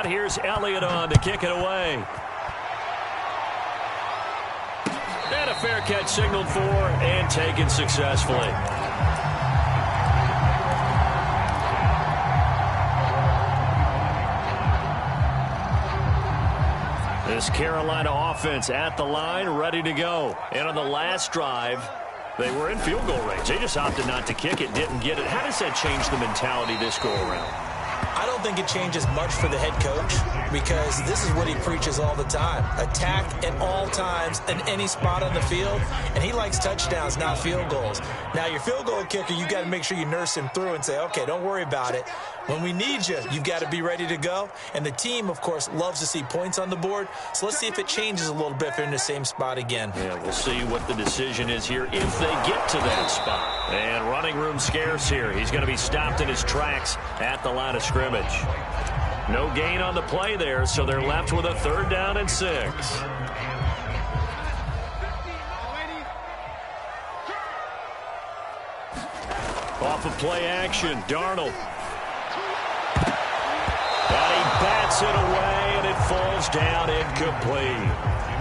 here's Elliott on to kick it away. And a fair catch signaled for and taken successfully. This Carolina offense at the line, ready to go. And on the last drive, they were in field goal range. They just opted not to kick it, didn't get it. How does that change the mentality this go-around? I don't think it changes much for the head coach because this is what he preaches all the time. Attack at all times in any spot on the field, and he likes touchdowns, not field goals. Now, your field goal kicker, you got to make sure you nurse him through and say, okay, don't worry about it. When we need you, you've got to be ready to go. And the team, of course, loves to see points on the board. So let's see if it changes a little bit if they're in the same spot again. Yeah, we'll see what the decision is here if they get to that spot. And running room scarce here. He's going to be stopped in his tracks at the line of scrimmage. No gain on the play there, so they're left with a 3rd down and 6. Off of play action, Darnold. And he bats it away, and it falls down incomplete.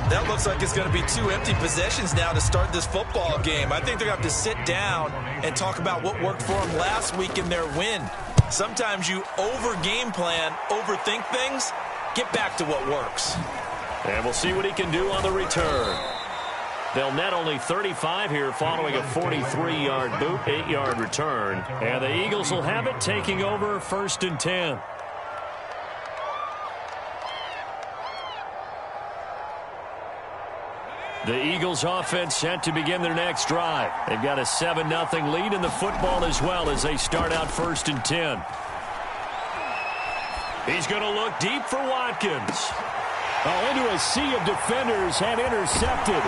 That looks like it's going to be 2 empty possessions now to start this football game. I think they're going to have to sit down and talk about what worked for them last week in their win. Sometimes you over-game plan, overthink things. Get back to what works. And we'll see what he can do on the return. They'll net only 35 here following a 43-yard boot, 8-yard return. And the Eagles will have it taking over 1st and 10. The Eagles offense set to begin their next drive. They've got a 7-0 lead in the football as well as they start out 1st and 10. He's going to look deep for Watkins. Into a sea of defenders and intercepted.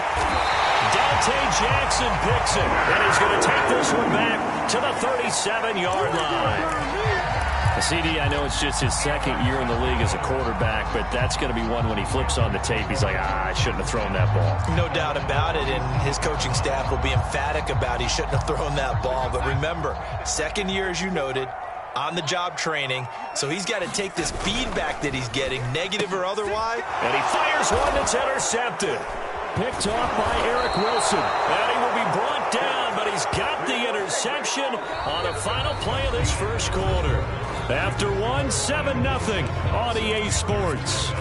Dante Jackson picks it, and he's going to take this one back to the 37-yard line. CD, I know it's just his 2nd year in the league as a quarterback, but that's going to be one when he flips on the tape, he's like, I shouldn't have thrown that ball. No doubt about it, and his coaching staff will be emphatic about he shouldn't have thrown that ball. But remember, 2nd year, as you noted, on-the-job training, so he's got to take this feedback that he's getting, negative or otherwise. And he fires one that's intercepted. Picked off by Eric Wilson. And he will be brought down, but he's got the interception on the final play of this 1st quarter. After 7-0 on EA Sports.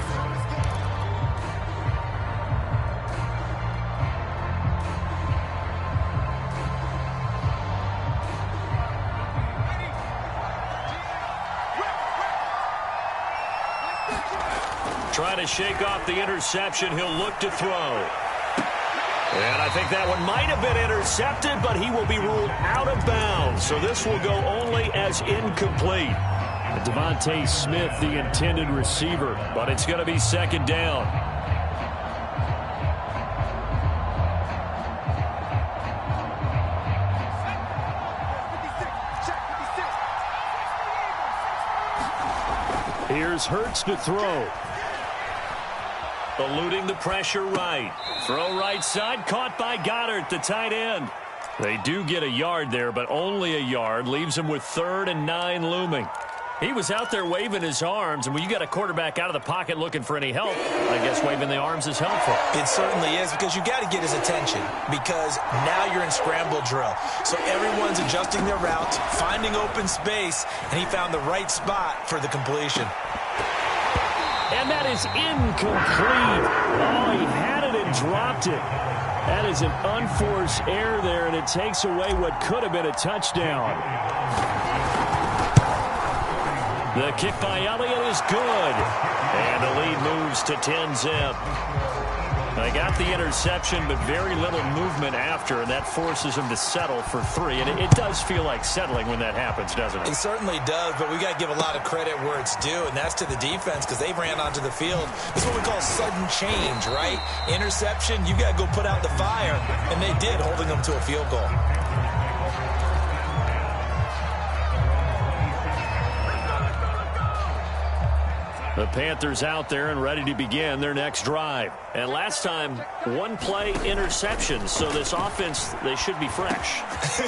Trying to shake off the interception. He'll look to throw. And I think that one might have been intercepted, but he will be ruled out of bounds. So this will go only as incomplete. Devontae Smith, the intended receiver. But it's going to be 2nd down. Here's Hurts to throw. Eluding the pressure right. Throw right side, caught by Goddard, the tight end. They do get a yard there, but only a yard. Leaves them with 3rd and 9 looming. He was out there waving his arms, and when you got a quarterback out of the pocket looking for any help, I guess waving the arms is helpful. It certainly is, because you got to get his attention, because now you're in scramble drill. So everyone's adjusting their routes, finding open space, and he found the right spot for the completion. And that is incomplete. Oh, he had it and dropped it. That is an unforced error there, and it takes away what could have been a touchdown. The kick by Elliott is good. And the lead moves to 10-zip. They got the interception, but very little movement after, and that forces them to settle for 3. And it does feel like settling when that happens, doesn't it? It certainly does, but we got to give a lot of credit where it's due, and that's to the defense, because they ran onto the field. This is what we call sudden change, right? Interception, you got to go put out the fire, and they did, holding them to a field goal. The Panthers out there and ready to begin their next drive. And last time, one-play interception. So this offense, they should be fresh.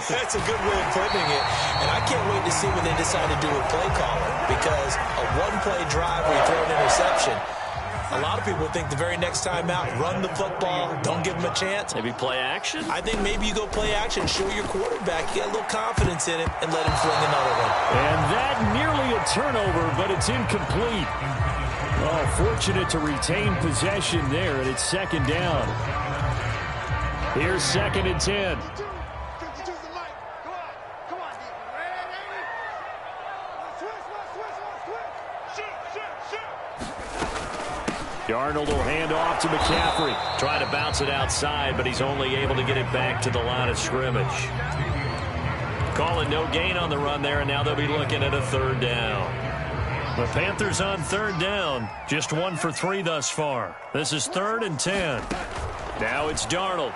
That's a good way of putting it. And I can't wait to see what they decide to do with play caller. Because a one-play drive where you throw an interception, a lot of people think the very next time out, run the football, don't give them a chance. Maybe play action? I think maybe you go play action, show your quarterback, get a little confidence in him, and let him fling another one. And that nearly a turnover, but it's incomplete. Oh, fortunate to retain possession there, and it's second down. Here's 2nd and 10. Darnold will hand off to McCaffrey. Trying to bounce it outside, but he's only able to get it back to the line of scrimmage. Calling no gain on the run there, and now they'll be looking at a 3rd down. The Panthers on 3rd down. Just 1 for 3 thus far. This is 3rd and 10. Now it's Darnold.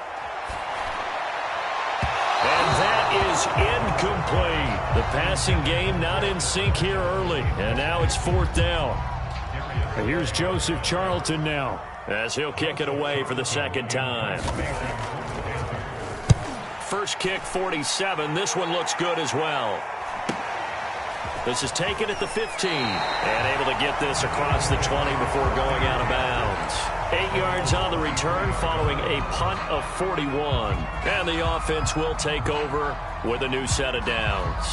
And that is incomplete. The passing game not in sync here early. And now it's 4th down. And here's Joseph Charlton now, as he'll kick it away for the 2nd time. First kick, 47. This one looks good as well. This is taken at the 15. And able to get this across the 20 before going out of bounds. 8 yards on the return following a punt of 41. And the offense will take over with a new set of downs.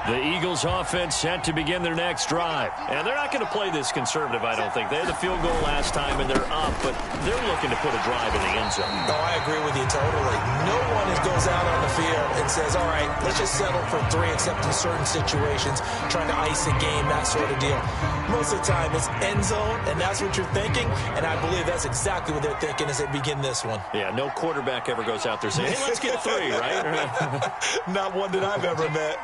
The Eagles offense set to begin their next drive. And they're not going to play this conservative, I don't think. They had the field goal last time, and they're up, but they're looking to put a drive in the end zone. No, I agree with you totally. No one goes out on the field and says, all right, let's just settle for 3, except in certain situations, trying to ice a game, that sort of deal. Most of the time, it's end zone, and that's what you're thinking, and I believe that's exactly what they're thinking as they begin this one. Yeah, no quarterback ever goes out there saying, hey, let's get 3, right? Not one that I've ever met.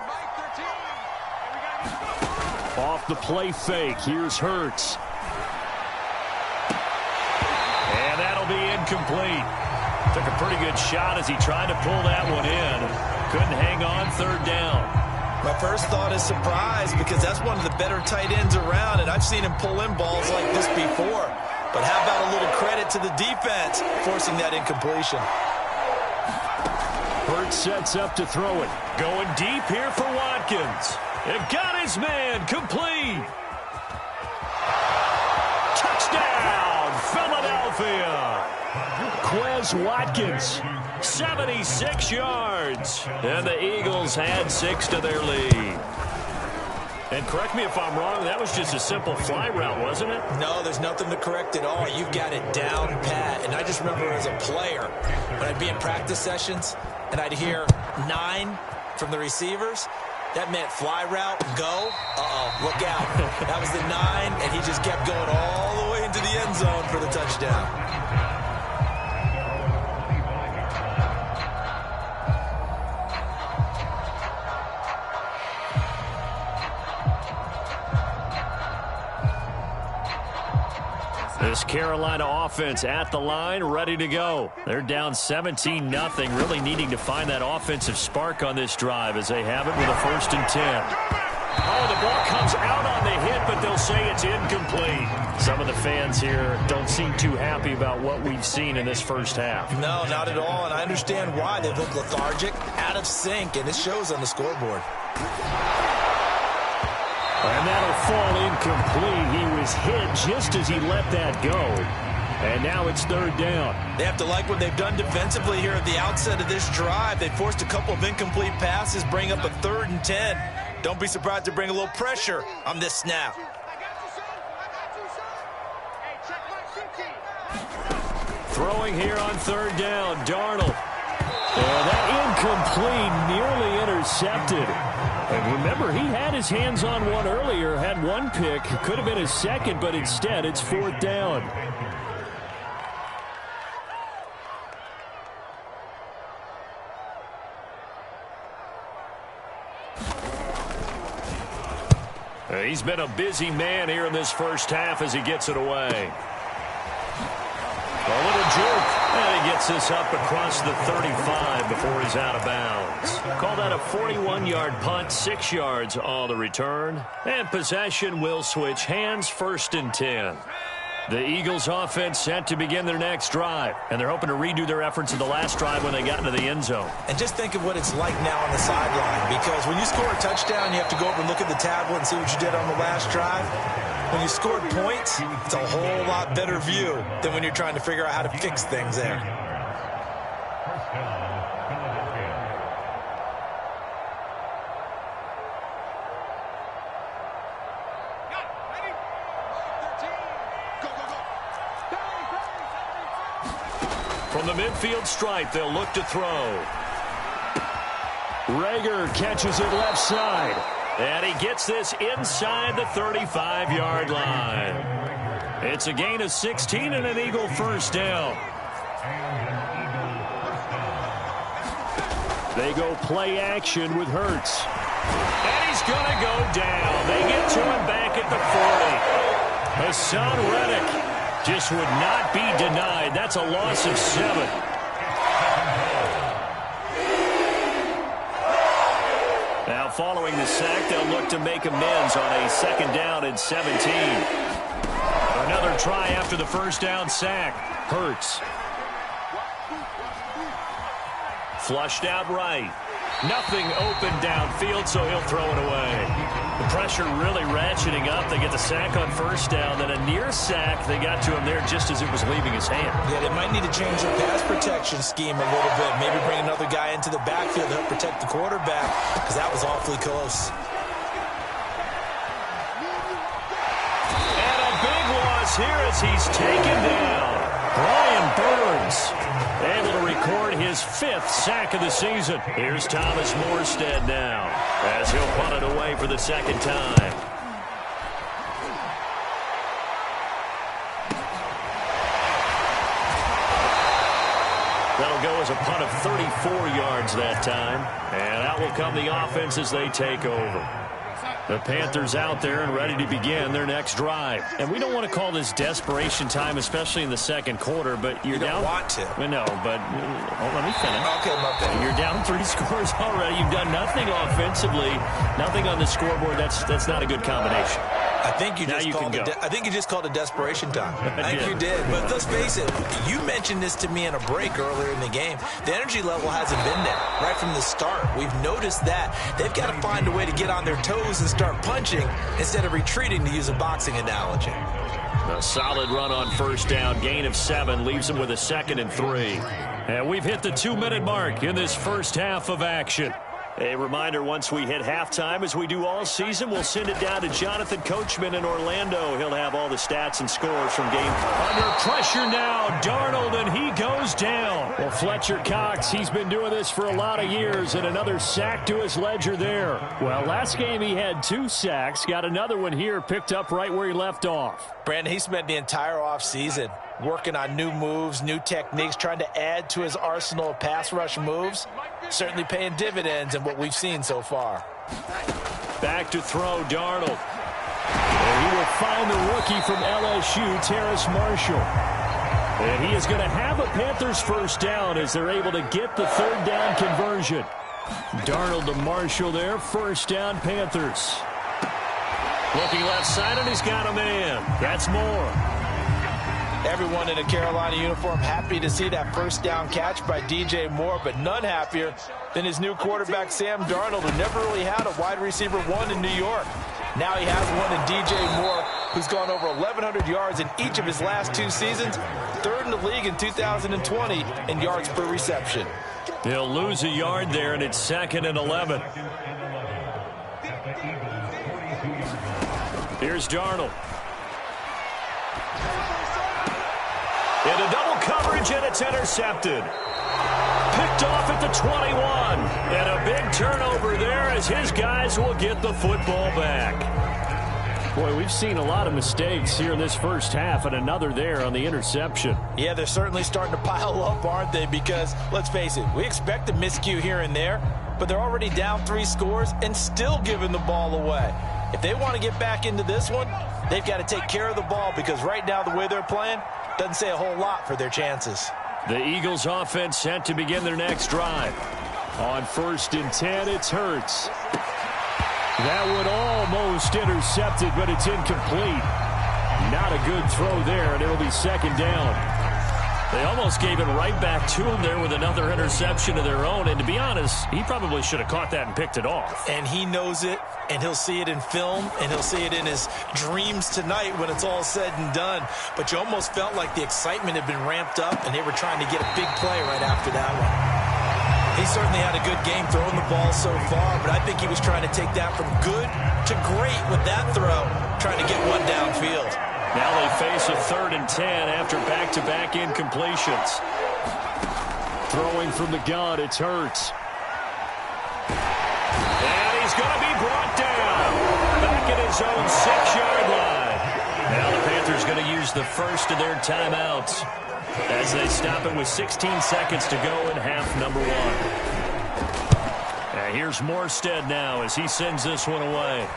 Off the play fake, here's Hurts. And that'll be incomplete. Took a pretty good shot as he tried to pull that one in. Couldn't hang on, 3rd down. My first thought is surprise, because that's one of the better tight ends around, and I've seen him pull in balls like this before. But how about a little credit to the defense forcing that incompletion? Hurts sets up to throw it. Going deep here for Watkins. They've got his man, complete. Touchdown, Philadelphia. Quez Watkins. 76 yards. And the Eagles had 6 to their lead. And correct me if I'm wrong, that was just a simple fly route, wasn't it? No, there's nothing to correct at all. You've got it down pat. And I just remember as a player, when I'd be in practice sessions, and I'd hear 9 from the receivers, that meant fly route, go. Look out. That was the 9, and he just kept going all the way into the end zone for the touchdown. This Carolina offense at the line, ready to go. They're down 17-0, really needing to find that offensive spark on this drive as they have it with a 1st and 10. Oh, the ball comes out on the hit, but they'll say it's incomplete. Some of the fans here don't seem too happy about what we've seen in this first half. No, not at all, and I understand why. They look lethargic, out of sync, and it shows on the scoreboard. And that'll fall incomplete. He was hit just as he let that go. And now it's 3rd down. They have to like what they've done defensively here at the outset of this drive. They forced a couple of incomplete passes, bring up a 3rd and 10. Don't be surprised to bring a little pressure on this snap. Throwing here on 3rd down, Darnold. And that incomplete, nearly intercepted. And remember, he had his hands on one earlier, had one pick. Could have been his second, but instead it's 4th down. He's been a busy man here in this first half as he gets it away. A little juke, and he gets this up across the 35 before he's out of bounds. Call that a 41-yard punt, 6 yards on the return. And possession will switch hands, 1st and 10. The Eagles offense set to begin their next drive, and they're hoping to redo their efforts in the last drive when they got into the end zone. And just think of what it's like now on the sideline, because when you score a touchdown, you have to go over and look at the tablet and see what you did on the last drive. When you scored points, it's a whole lot better view than when you're trying to figure out how to fix things there. From the midfield stripe, they'll look to throw. Rager catches it left side. And he gets this inside the 35-yard line. It's a gain of 16 and an Eagle first down. They go play action with Hurts. And he's going to go down. They get to him back at the 40. Hassan Reddick just would not be denied. That's a loss of 7. Now, following the sack, they'll look to make amends on a 2nd down and 17. Another try after the first down sack. Hurts. Flushed out right. Nothing open downfield, so he'll throw it away. The pressure really ratcheting up. They get the sack on first down, then a near sack. They got to him there just as it was leaving his hand. Yeah, they might need to change their pass protection scheme a little bit. Maybe bring another guy into the backfield to help protect the quarterback, because that was awfully close. And a big loss here as he's taken down. Brian Burns able to record his 5th sack of the season. Here's Thomas Morstead now as he'll punt it away for the 2nd time. That'll go as a punt of 34 yards that time. And out will come the offense as they take over. The Panthers out there and ready to begin their next drive. And we don't want to call this desperation time, especially in the 2nd quarter, but you're down. You don't want to. No, but let me finish. Okay, my bad. You're down 3 scores already. You've done nothing offensively, nothing on the scoreboard. That's not a good combination. I think you just called it desperation time. I think you did. But let's face it, you mentioned this to me in a break earlier in the game. The energy level hasn't been there right from the start. We've noticed that. They've got to find a way to get on their toes and start punching instead of retreating, to use a boxing analogy. A solid run on first down. Gain of 7 leaves them with a 2nd and 3. And we've hit the 2-minute mark in this first half of action. A reminder, once we hit halftime, as we do all season, we'll send it down to Jonathan Coachman in Orlando. He'll have all the stats and scores from game. Under pressure now, Darnold, and he goes down. Well, Fletcher Cox, he's been doing this for a lot of years, and another sack to his ledger there. Well, last game he had 2 sacks, got another one here, picked up right where he left off. Brandon, he spent the entire offseason working on new moves, new techniques, trying to add to his arsenal of pass rush moves. Certainly paying dividends in what we've seen so far. Back to throw, Darnold. And he will find the rookie from LSU, Terrace Marshall. And he is going to have a Panthers first down as they're able to get the 3rd down conversion. Darnold to Marshall there, first down Panthers. Looking left side, and he's got a man. That's Moore. Everyone in a Carolina uniform happy to see that first down catch by DJ Moore, but none happier than his new quarterback, Sam Darnold, who never really had a wide receiver 1 in New York. Now he has one in DJ Moore, who's gone over 1,100 yards in each of his last 2 seasons, 3rd in the league in 2020 in yards per reception. He'll lose a yard there, and it's 2nd and 11. Here's Darnold. Into double coverage, and it's intercepted. Picked off at the 21. And a big turnover there as his guys will get the football back. Boy, we've seen a lot of mistakes here in this first half, and another there on the interception. Yeah, they're certainly starting to pile up, aren't they? Because, let's face it, we expect a miscue here and there, but they're already down 3 scores and still giving the ball away. If they want to get back into this one, they've got to take care of the ball, because right now, the way they're playing, doesn't say a whole lot for their chances. The Eagles offense set to begin their next drive. On 1st and 10, it's Hurts. That one almost intercepted, but it's incomplete. Not a good throw there, and it'll be 2nd down. They almost gave it right back to him there with another interception of their own. And to be honest, he probably should have caught that and picked it off. And he knows it, and he'll see it in film, and he'll see it in his dreams tonight when it's all said and done. But you almost felt like the excitement had been ramped up, and they were trying to get a big play right after that one. He certainly had a good game throwing the ball so far, but I think he was trying to take that from good to great with that throw, trying to get one downfield. Now they face a 3rd and 10 after back-to-back incompletions. Throwing from the gun, it's Hurts. And he's going to be brought down. Back at his own 6-yard line. Now the Panthers going to use the first of their timeouts as they stop it with 16 seconds to go in half number 1. And here's Morstead now as he sends this one away.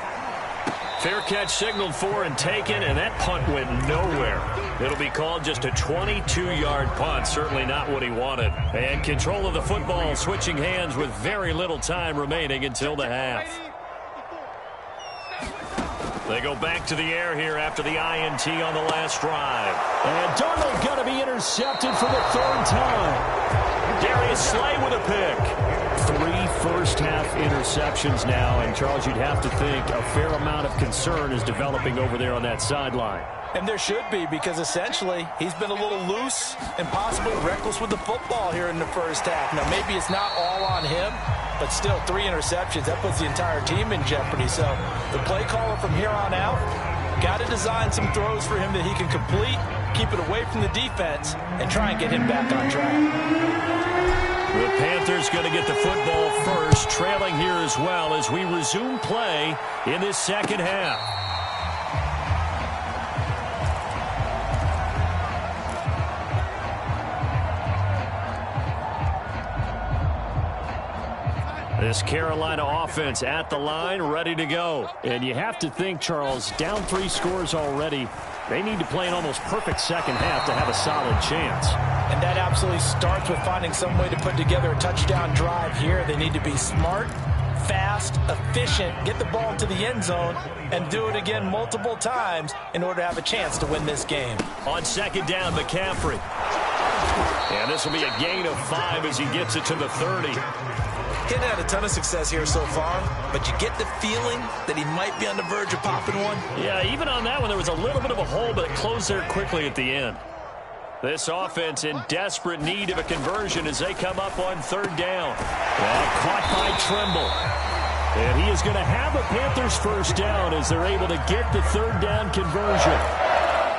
Fair catch signaled for and taken, and that punt went nowhere. It'll be called just a 22-yard punt, certainly not what he wanted. And control of the football switching hands with very little time remaining until the half. They go back to the air here after the INT on the last drive. And Darnold going to be intercepted for the 3rd time. Darius Slay with a pick. 3 first-half interceptions now, and Charles, you'd have to think a fair amount of concern is developing over there on that sideline. And there should be, because essentially he's been a little loose and possibly reckless with the football here in the first half. Now, maybe it's not all on him, but still 3 interceptions. That puts the entire team in jeopardy. So the play caller from here on out got to design some throws for him that he can complete, keep it away from the defense, and try and get him back on track. The Panthers going to get the football first, trailing here as well as we resume play in this second half. This Carolina offense at the line, ready to go. And you have to think, Charles, down 3 scores already. They need to play an almost perfect second half to have a solid chance. And that absolutely starts with finding some way to put together a touchdown drive here. They need to be smart, fast, efficient, get the ball to the end zone, and do it again multiple times in order to have a chance to win this game. On 2nd down, McCaffrey. And this will be a gain of 5 as he gets it to the 30. He hasn't had a ton of success here so far, but you get the feeling that he might be on the verge of popping one. Yeah, even on that one, there was a little bit of a hole, but it closed there quickly at the end. This offense in desperate need of a conversion as they come up on 3rd down. Caught by Trimble. And he is going to have a Panthers first down as they're able to get the 3rd down conversion.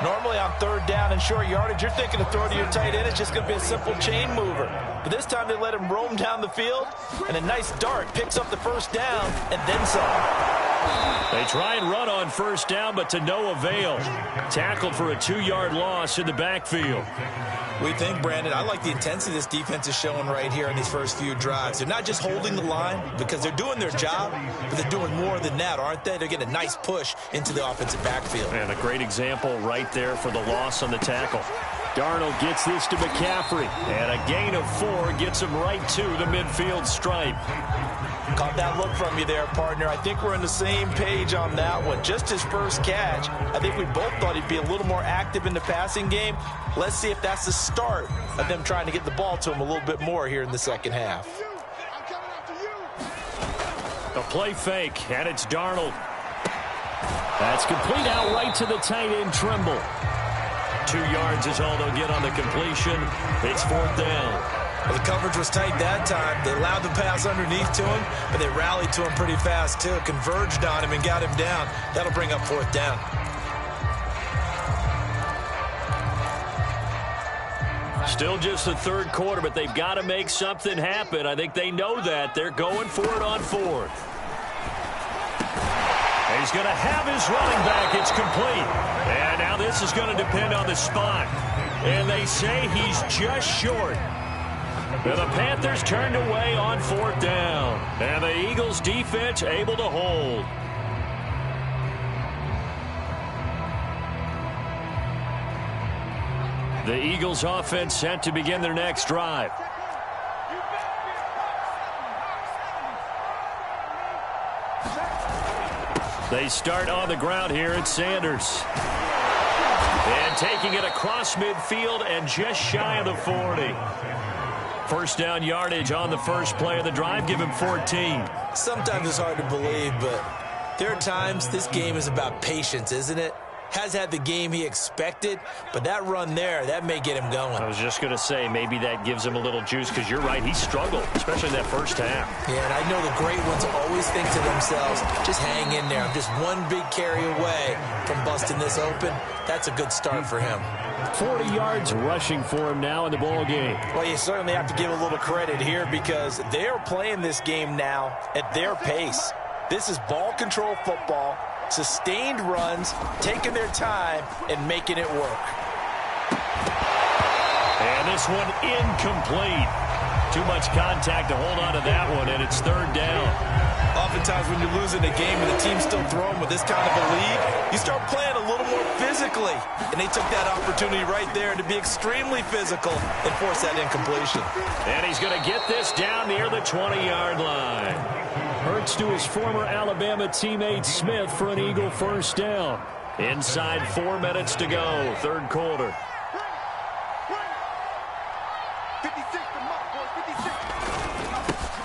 Normally on 3rd down and short yardage, you're thinking of throw to your tight end. It's just going to be a simple chain mover. But this time they let him roam down the field, and a nice dart picks up the first down and then some. They try and run on 1st down, but to no avail. Tackled for a 2-yard loss in the backfield. We think, Brandon, I like the intensity this defense is showing right here in these first few drives. They're not just holding the line because they're doing their job, but they're doing more than that, aren't they? They're getting a nice push into the offensive backfield. And a great example right there for the loss on the tackle. Darnold gets this to McCaffrey. And a gain of 4 gets him right to the midfield stripe. Caught that look from you there, partner. I think we're on the same page on that one. Just his first catch. I think we both thought he'd be a little more active in the passing game. Let's see if that's the start of them trying to get the ball to him a little bit more here in the second half. A play fake, and it's Darnold. That's complete out right to the tight end, Trimble. 2 yards is all they'll get on the completion. It's 4th down. Well, the coverage was tight that time. They allowed the pass underneath to him, but they rallied to him pretty fast, too. Converged on him and got him down. That'll bring up 4th down. Still just the 3rd quarter, but they've got to make something happen. I think they know that. They're going for it on 4th. And he's going to have his running back. It's complete. And now this is going to depend on the spot. And they say he's just short. And the Panthers turned away on 4th down. And the Eagles defense able to hold. The Eagles offense set to begin their next drive. They start on the ground here at Sanders. And taking it across midfield and just shy of the 40. First down yardage on the first play of the drive. Give him 14. Sometimes it's hard to believe, but there are times this game is about patience, isn't it? Has had the game he expected, but that run there, that may get him going. I was just going to say, maybe that gives him a little juice, because you're right, he struggled, especially in that first half. Yeah, and I know the great ones always think to themselves, just hang in there. I'm just one big carry away from busting this open. That's a good start for him. 40 yards rushing for him now in the ball game. Well, you certainly have to give a little credit here because they are playing this game now at their pace. This is ball control football. Sustained runs, taking their time, and making it work. And this one incomplete. Too much contact to hold on to that one, and it's third down. Oftentimes when you're losing a game and the team's still throwing with this kind of a lead, you start playing a little more physically. And they took that opportunity right there to be extremely physical and force that incompletion. And he's going to get this down near the 20-yard line. Hurts to his former Alabama teammate Smith for an Eagle first down. Inside 4 minutes to go, third quarter.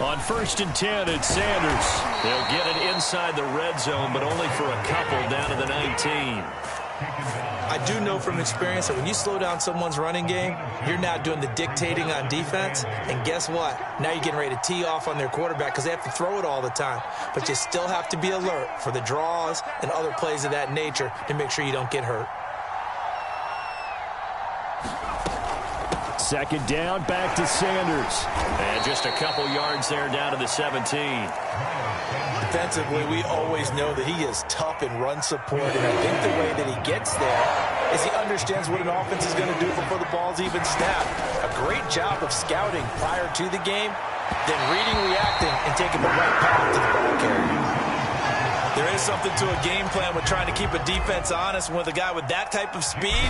On 1st and 10, it's Sanders. They'll get it inside the red zone, but only for a couple down to the 19. I do know from experience that when you slow down someone's running game, you're now doing the dictating on defense. And guess what? Now you're getting ready to tee off on their quarterback because they have to throw it all the time. But you still have to be alert for the draws and other plays of that nature to make sure you don't get hurt. Second down, back to Sanders. And just a couple yards there down to the 17. Defensively, we always know that he is tough in run support, and I think the way that he gets there is he understands what an offense is going to do before the ball's even snapped. A great job of scouting prior to the game, then reading, reacting, and taking the right path to the ball carrier. There is something to a game plan with trying to keep a defense honest. With a guy with that type of speed,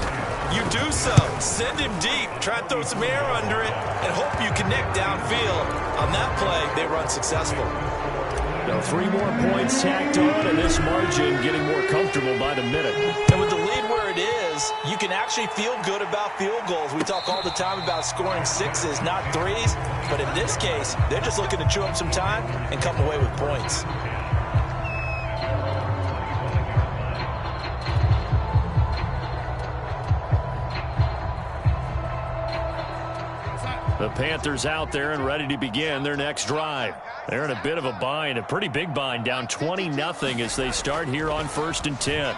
you do so. Send him deep, try to throw some air under it, and hope you connect downfield. On that play, they run successful. Now 3 more points tacked on, and this margin getting more comfortable by the minute. And with the lead where it is, you can actually feel good about field goals. We talk all the time about scoring 6s, not 3s. But in this case, they're just looking to chew up some time and come away with points. The Panthers out there and ready to begin their next drive. They're in a bit of a bind, a pretty big bind, down 20-0 as they start here on 1st and 10.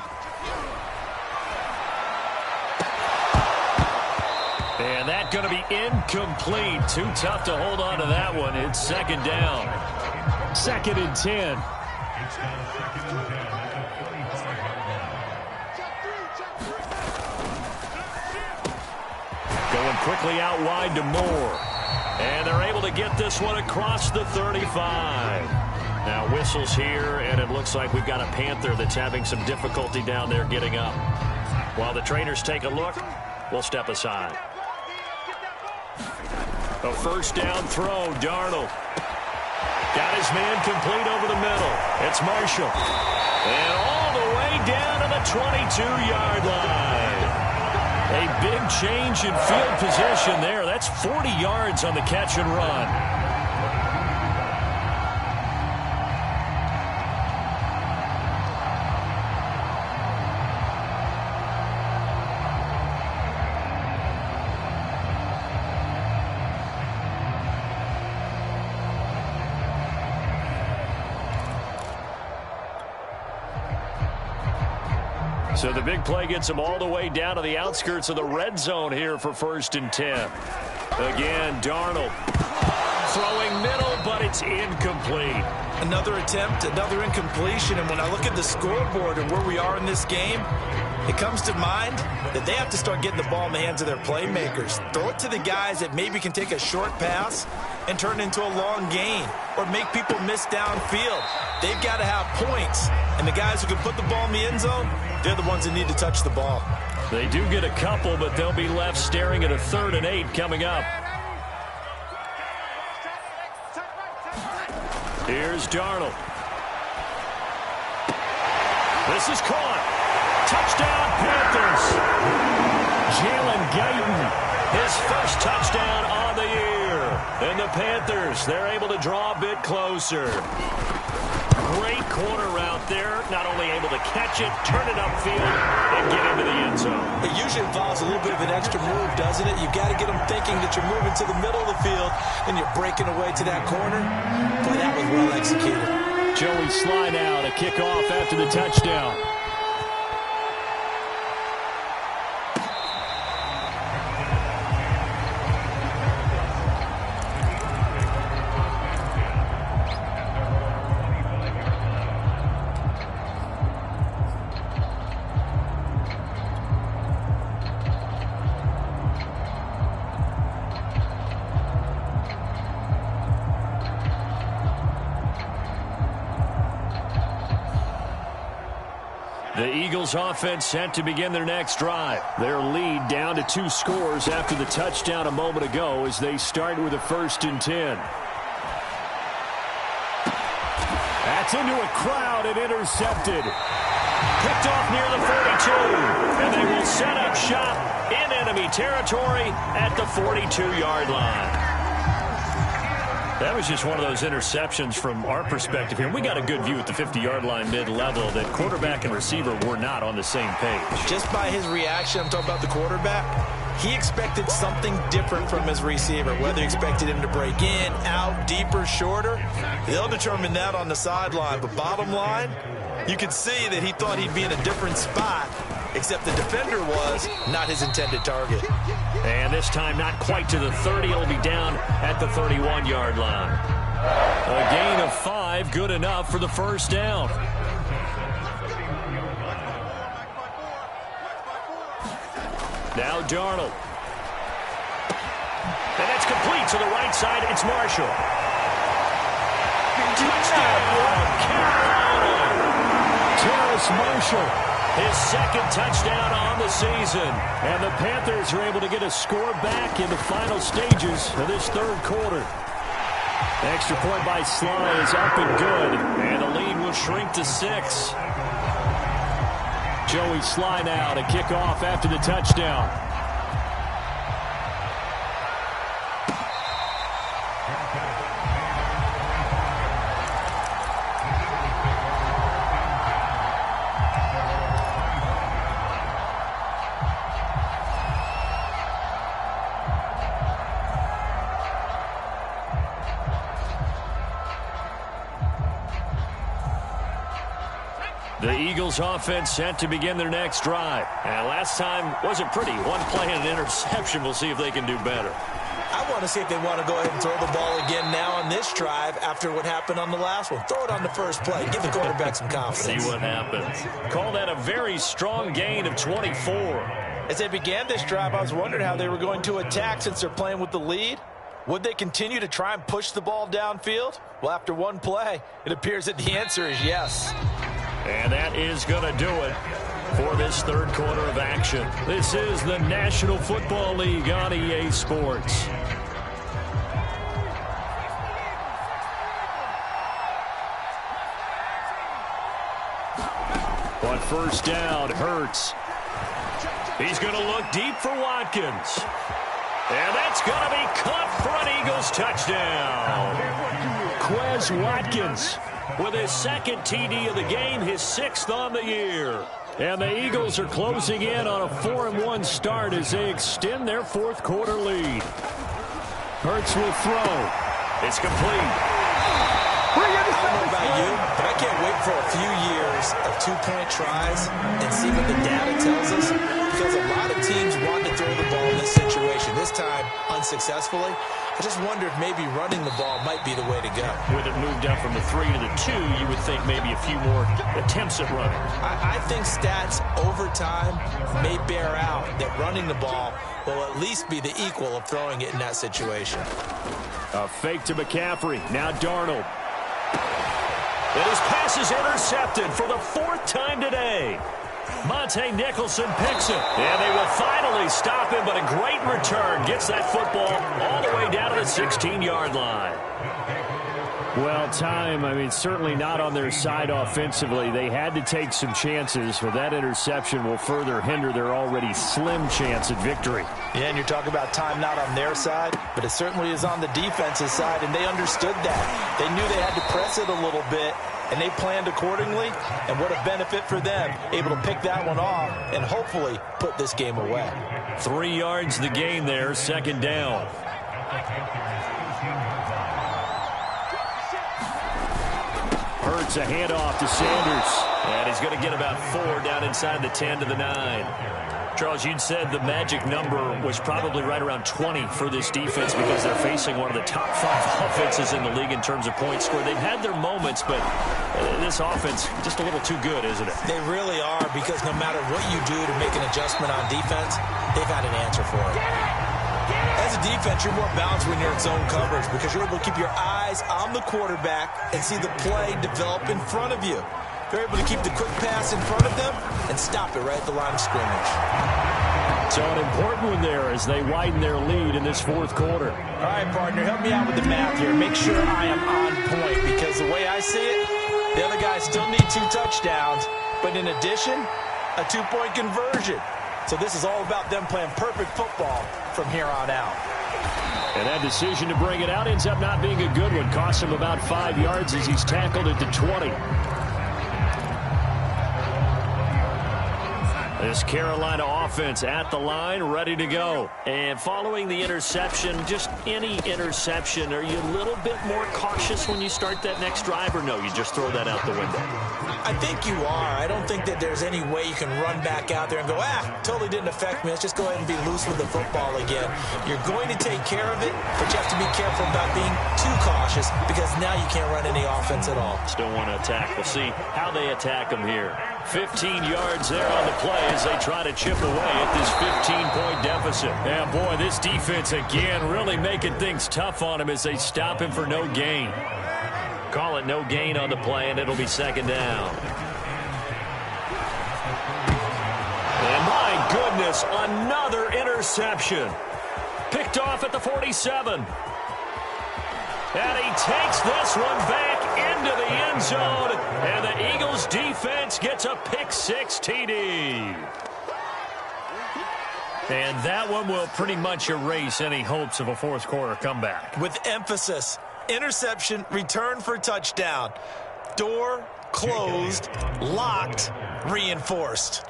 And that's going to be incomplete. Too tough to hold on to that one. It's second down. 2nd and 10. Going quickly out wide to Moore. And they're able to get this one across the 35. Now whistles here, and it looks like we've got a Panther that's having some difficulty down there getting up. While the trainers take a look, we'll step aside. A first down throw, Darnold. Got his man complete over the middle. It's Marshall. And all the way down to the 22-yard line. A big change in field position there. That's 40 yards on the catch and run. So the big play gets him all the way down to the outskirts of the red zone here for 1st and 10. Again, Darnold throwing middle, but it's incomplete. Another attempt, another incompletion, and when I look at the scoreboard and where we are in this game, it comes to mind that they have to start getting the ball in the hands of their playmakers. Throw it to the guys that maybe can take a short pass and turn it into a long gain or make people miss downfield. They've got to have points, and the guys who can put the ball in the end zone, they're the ones that need to touch the ball. They do get a couple, but they'll be left staring at a 3rd and 8 coming up. Here's Darnold. This is caught. Touchdown, Panthers. Jalen Guyton, his first touchdown on the year. And the Panthers, they're able to draw a bit closer. Great corner route there. Not only able to catch it, turn it upfield, and get into the end zone. It usually involves a little bit of an extra move, doesn't it? You've got to get them thinking that you're moving to the middle of the field and you're breaking away to that corner. Boy, that was well executed. Joey Sly now to kick off after the touchdown. The Eagles offense set to begin their next drive. Their lead down to 2 scores after the touchdown a moment ago as they start with a 1st and 10. That's into a crowd and intercepted. Picked off near the 42. And they will set up shop in enemy territory at the 42-yard line. That was just one of those interceptions from our perspective here. We got a good view at the 50-yard line mid-level that quarterback and receiver were not on the same page. Just by his reaction, I'm talking about the quarterback, he expected something different from his receiver, whether he expected him to break in, out, deeper, shorter. They'll determine that on the sideline. But bottom line, you could see that he thought he'd be in a different spot, except the defender was not his intended target. And this time not quite to the 30. It'll be down at the 31-yard line. A gain of 5, good enough for the first down. Now Darnold. And that's complete to the right side. It's Marshall. Touchdown, Carolina. Terrace Marshall. His 2nd touchdown on the season. And the Panthers are able to get a score back in the final stages of this 3rd quarter. Extra point by Sly is up and good. And the lead will shrink to 6. Joey Sly now to kick off after the touchdown. The Eagles offense set to begin their next drive. And last time wasn't pretty. 1 play and an interception. We'll see if they can do better. I want to see if they want to go ahead and throw the ball again now on this drive after what happened on the last one. Throw it on the first play. Give the quarterback some confidence. See what happens. Call that a very strong gain of 24. As they began this drive, I was wondering how they were going to attack since they're playing with the lead. Would they continue to try and push the ball downfield? Well, after 1 play, it appears that the answer is yes. And that is going to do it for this 3rd quarter of action. This is the National Football League on EA Sports. On 1st down, Hurts. He's going to look deep for Watkins. And that's going to be caught for an Eagles touchdown. Quez Watkins with his 2nd TD of the game, his 6th on the year. And the Eagles are closing in on a 4-1 start as they extend their 4th quarter lead. Hurts will throw. It's complete. I don't know about you, but I can't wait for a few years of 2-point tries and see what the data tells us, because a lot of teams want to throw the ball in this situation. This time, unsuccessfully. I just wonder if maybe running the ball might be the way to go. With it moved up from the 3 to the 2, you would think maybe a few more attempts at running. I think stats over time may bear out that running the ball will at least be the equal of throwing it in that situation. A fake to McCaffrey. Now Darnold. And his pass is intercepted for the 4th time today. Monte Nicholson picks it. And they will finally stop him, but a great return. Gets that football all the way down to the 16-yard line. Well, certainly not on their side offensively. They had to take some chances, but that interception will further hinder their already slim chance at victory. Yeah, and you're talking about time not on their side, but it certainly is on the defense's side, and they understood that. They knew they had to press it a little bit, and they planned accordingly, and what a benefit for them, able to pick that one off and hopefully put this game away. 3 yards the gain there, 2nd down. Hurts a handoff to Sanders. And he's going to get about 4 down inside the 10 to the 9. Charles, you'd said the magic number was probably right around 20 for this defense because they're facing one of the top 5 offenses in the league in terms of points scored. They've had their moments, but this offense just a little too good, isn't it? They really are, because no matter what you do to make an adjustment on defense, they've had an answer for it. As a defense, you're more balanced when you're in zone coverage because you're able to keep your eyes on the quarterback and see the play develop in front of you. They're able to keep the quick pass in front of them and stop it right at the line of scrimmage. So an important one there as they widen their lead in this 4th quarter. All right, partner, help me out with the math here. Make sure I am on point, because the way I see it, the other guys still need 2 touchdowns, but in addition, a 2-point conversion. So this is all about them playing perfect football from here on out. And that decision to bring it out ends up not being a good one. Costs him about 5 yards as he's tackled at the 20. This Carolina offense at the line, ready to go. And following the interception, just any interception, are you a little bit more cautious when you start that next drive, or no, you just throw that out the window? I think you are. I don't think that there's any way you can run back out there and go, totally didn't affect me. Let's just go ahead and be loose with the football again. You're going to take care of it, but you have to be careful about being too cautious because now you can't run any offense at all. Still want to attack. We'll see how they attack them here. 15 yards there on the play as they try to chip away at this 15-point deficit. Yeah, boy, this defense again really making things tough on him as they stop him for no gain. Call it no gain on the play, and it'll be 2nd down. And my goodness, another interception. Picked off at the 47. And he takes this one back into the end zone, and the Eagles defense gets a pick-6 TD. And that one will pretty much erase any hopes of a 4th quarter comeback. With emphasis, interception, return for touchdown. Door closed, locked, reinforced.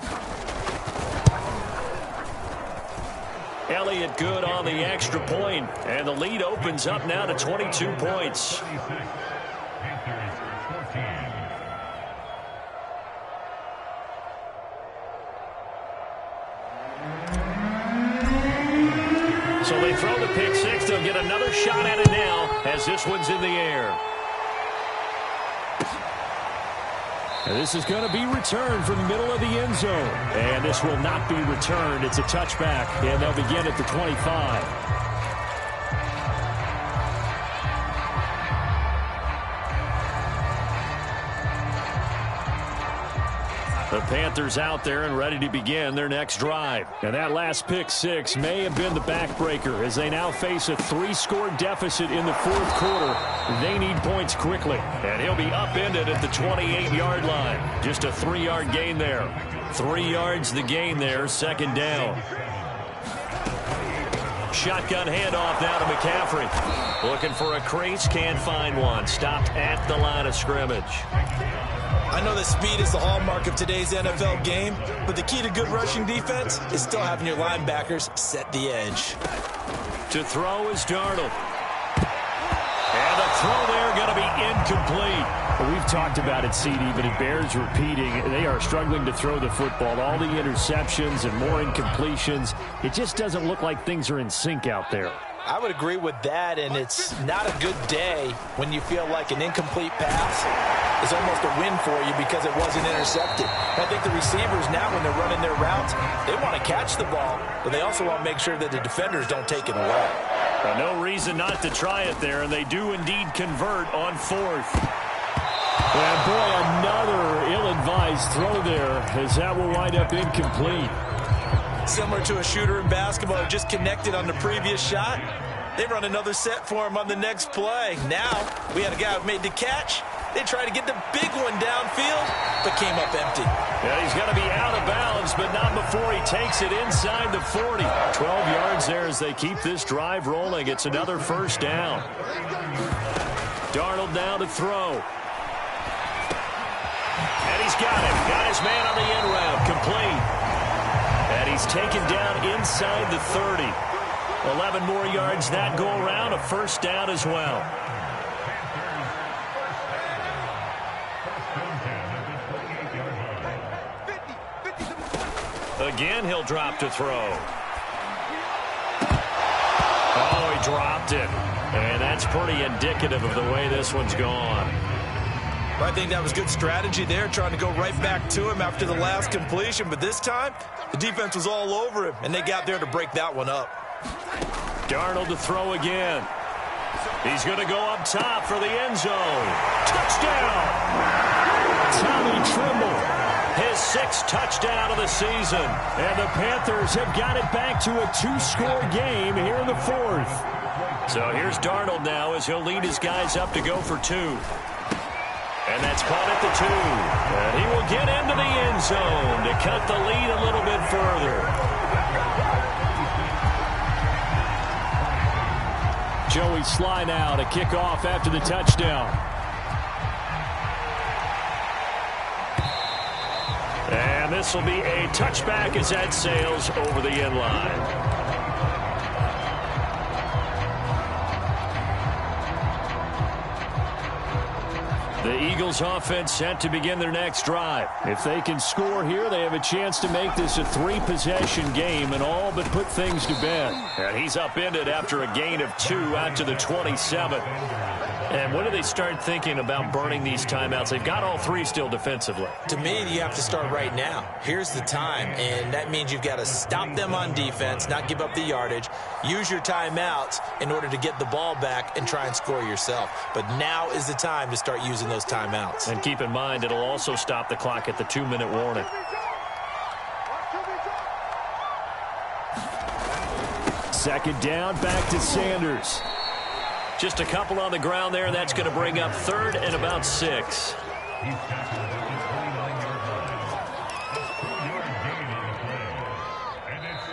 Elliott good on the extra point, and the lead opens up now to 22 points. So they throw the pick-6. They'll get another shot at it now as this one's in the air. And this is going to be returned from the middle of the end zone. And this will not be returned. It's a touchback, and they'll begin at the 25. The Panthers out there and ready to begin their next drive. And that last pick-6 may have been the backbreaker as they now face a 3-score deficit in the 4th quarter. They need points quickly. And he'll be upended at the 28-yard line. Just a 3-yard gain there. 3 yards the gain there, 2nd down. Shotgun handoff now to McCaffrey. Looking for a crease, can't find one. Stopped at the line of scrimmage. I know that speed is the hallmark of today's NFL game, but the key to good rushing defense is still having your linebackers set the edge. To throw is Darnold. And the throw there going to be incomplete. Well, we've talked about it, CD, but it bears repeating. They are struggling to throw the football. All the interceptions and more incompletions. It just doesn't look like things are in sync out there. I would agree with that, and it's not a good day when you feel like an incomplete pass is almost a win for you because it wasn't intercepted. I think the receivers now, when they're running their routes, they want to catch the ball, but they also want to make sure that the defenders don't take it away. No reason not to try it there, and they do indeed convert on fourth. And boy, another ill-advised throw there, as that will wind up incomplete. Similar to a shooter in basketball who just connected on the previous shot. They run another set for him on the next play. Now, we had a guy who made the catch. They tried to get the big one downfield, but came up empty. Yeah, he's got to be out of bounds, but not before he takes it inside the 40. 12 yards there as they keep this drive rolling. It's another first down. Darnold now to throw. And he's got him. Got his man on the end route. Complete. And he's taken down inside the 30. 11 more yards that go around. A first down as well. Again, he'll drop to throw. Oh, he dropped it. And that's pretty indicative of the way this one's gone. I think that was good strategy there, trying to go right back to him after the last completion. But this time, the defense was all over him, and they got there to break that one up. Darnold to throw again. He's going to go up top for the end zone. Touchdown! Tommy Tremble, his 6th touchdown of the season. And the Panthers have got it back to a 2-score game here in the 4th. So here's Darnold now as he'll lead his guys up to go for 2. And that's caught at the 2. And he will get into the end zone to cut the lead a little bit further. Joey Sly now to kick off after the touchdown. And this will be a touchback as that sails over the end line. The Eagles offense set to begin their next drive. If they can score here, they have a chance to make this a 3-possession game and all but put things to bed. And he's upended after a gain of 2 out to the 27. And when do they start thinking about burning these timeouts? They've got all 3 still defensively. To me, you have to start right now. Here's the time, and that means you've got to stop them on defense, not give up the yardage, use your timeouts in order to get the ball back and try and score yourself. But now is the time to start using those timeouts. And keep in mind, it'll also stop the clock at the 2-minute warning. Second down, back to Sanders. Just a couple on the ground there, and that's going to bring up 3rd and about 6.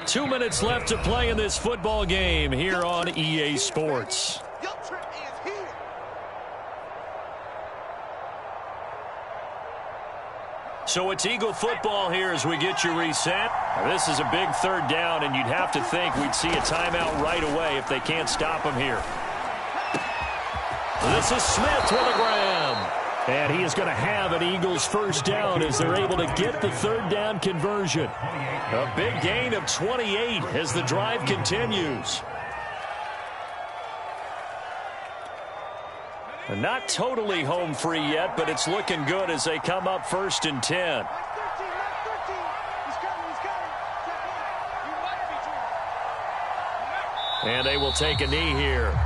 Two minutes left to play in this football game here on EA Sports. So it's Eagle football here as we get you reset. This is a big 3rd down, and you'd have to think we'd see a timeout right away if they can't stop them here. This is Smith with a grab. And he is going to have an Eagles first down as they're able to get the 3rd down conversion. A big gain of 28 as the drive continues. Not totally home free yet, but it's looking good as they come up 1st and 10. And they will take a knee here.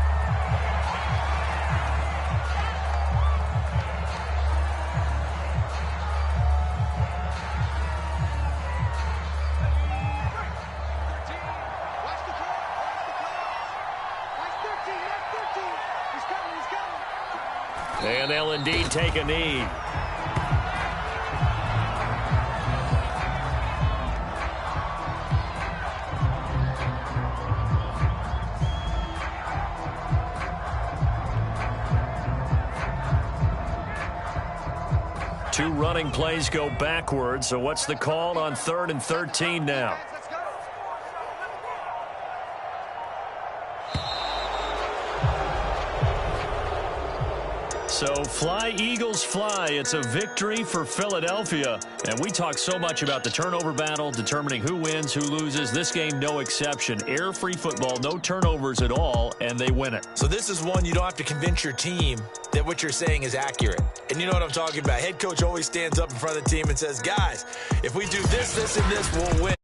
And they'll indeed take a knee. Two running plays go backwards. So what's the call on 3rd and 13 now? So fly, Eagles, fly. It's a victory for Philadelphia. And we talk so much about the turnover battle, determining who wins, who loses. This game, no exception. Air-free football, no turnovers at all, and they win it. So this is one you don't have to convince your team that what you're saying is accurate. And you know what I'm talking about. Head coach always stands up in front of the team and says, guys, if we do this, this, and this, we'll win.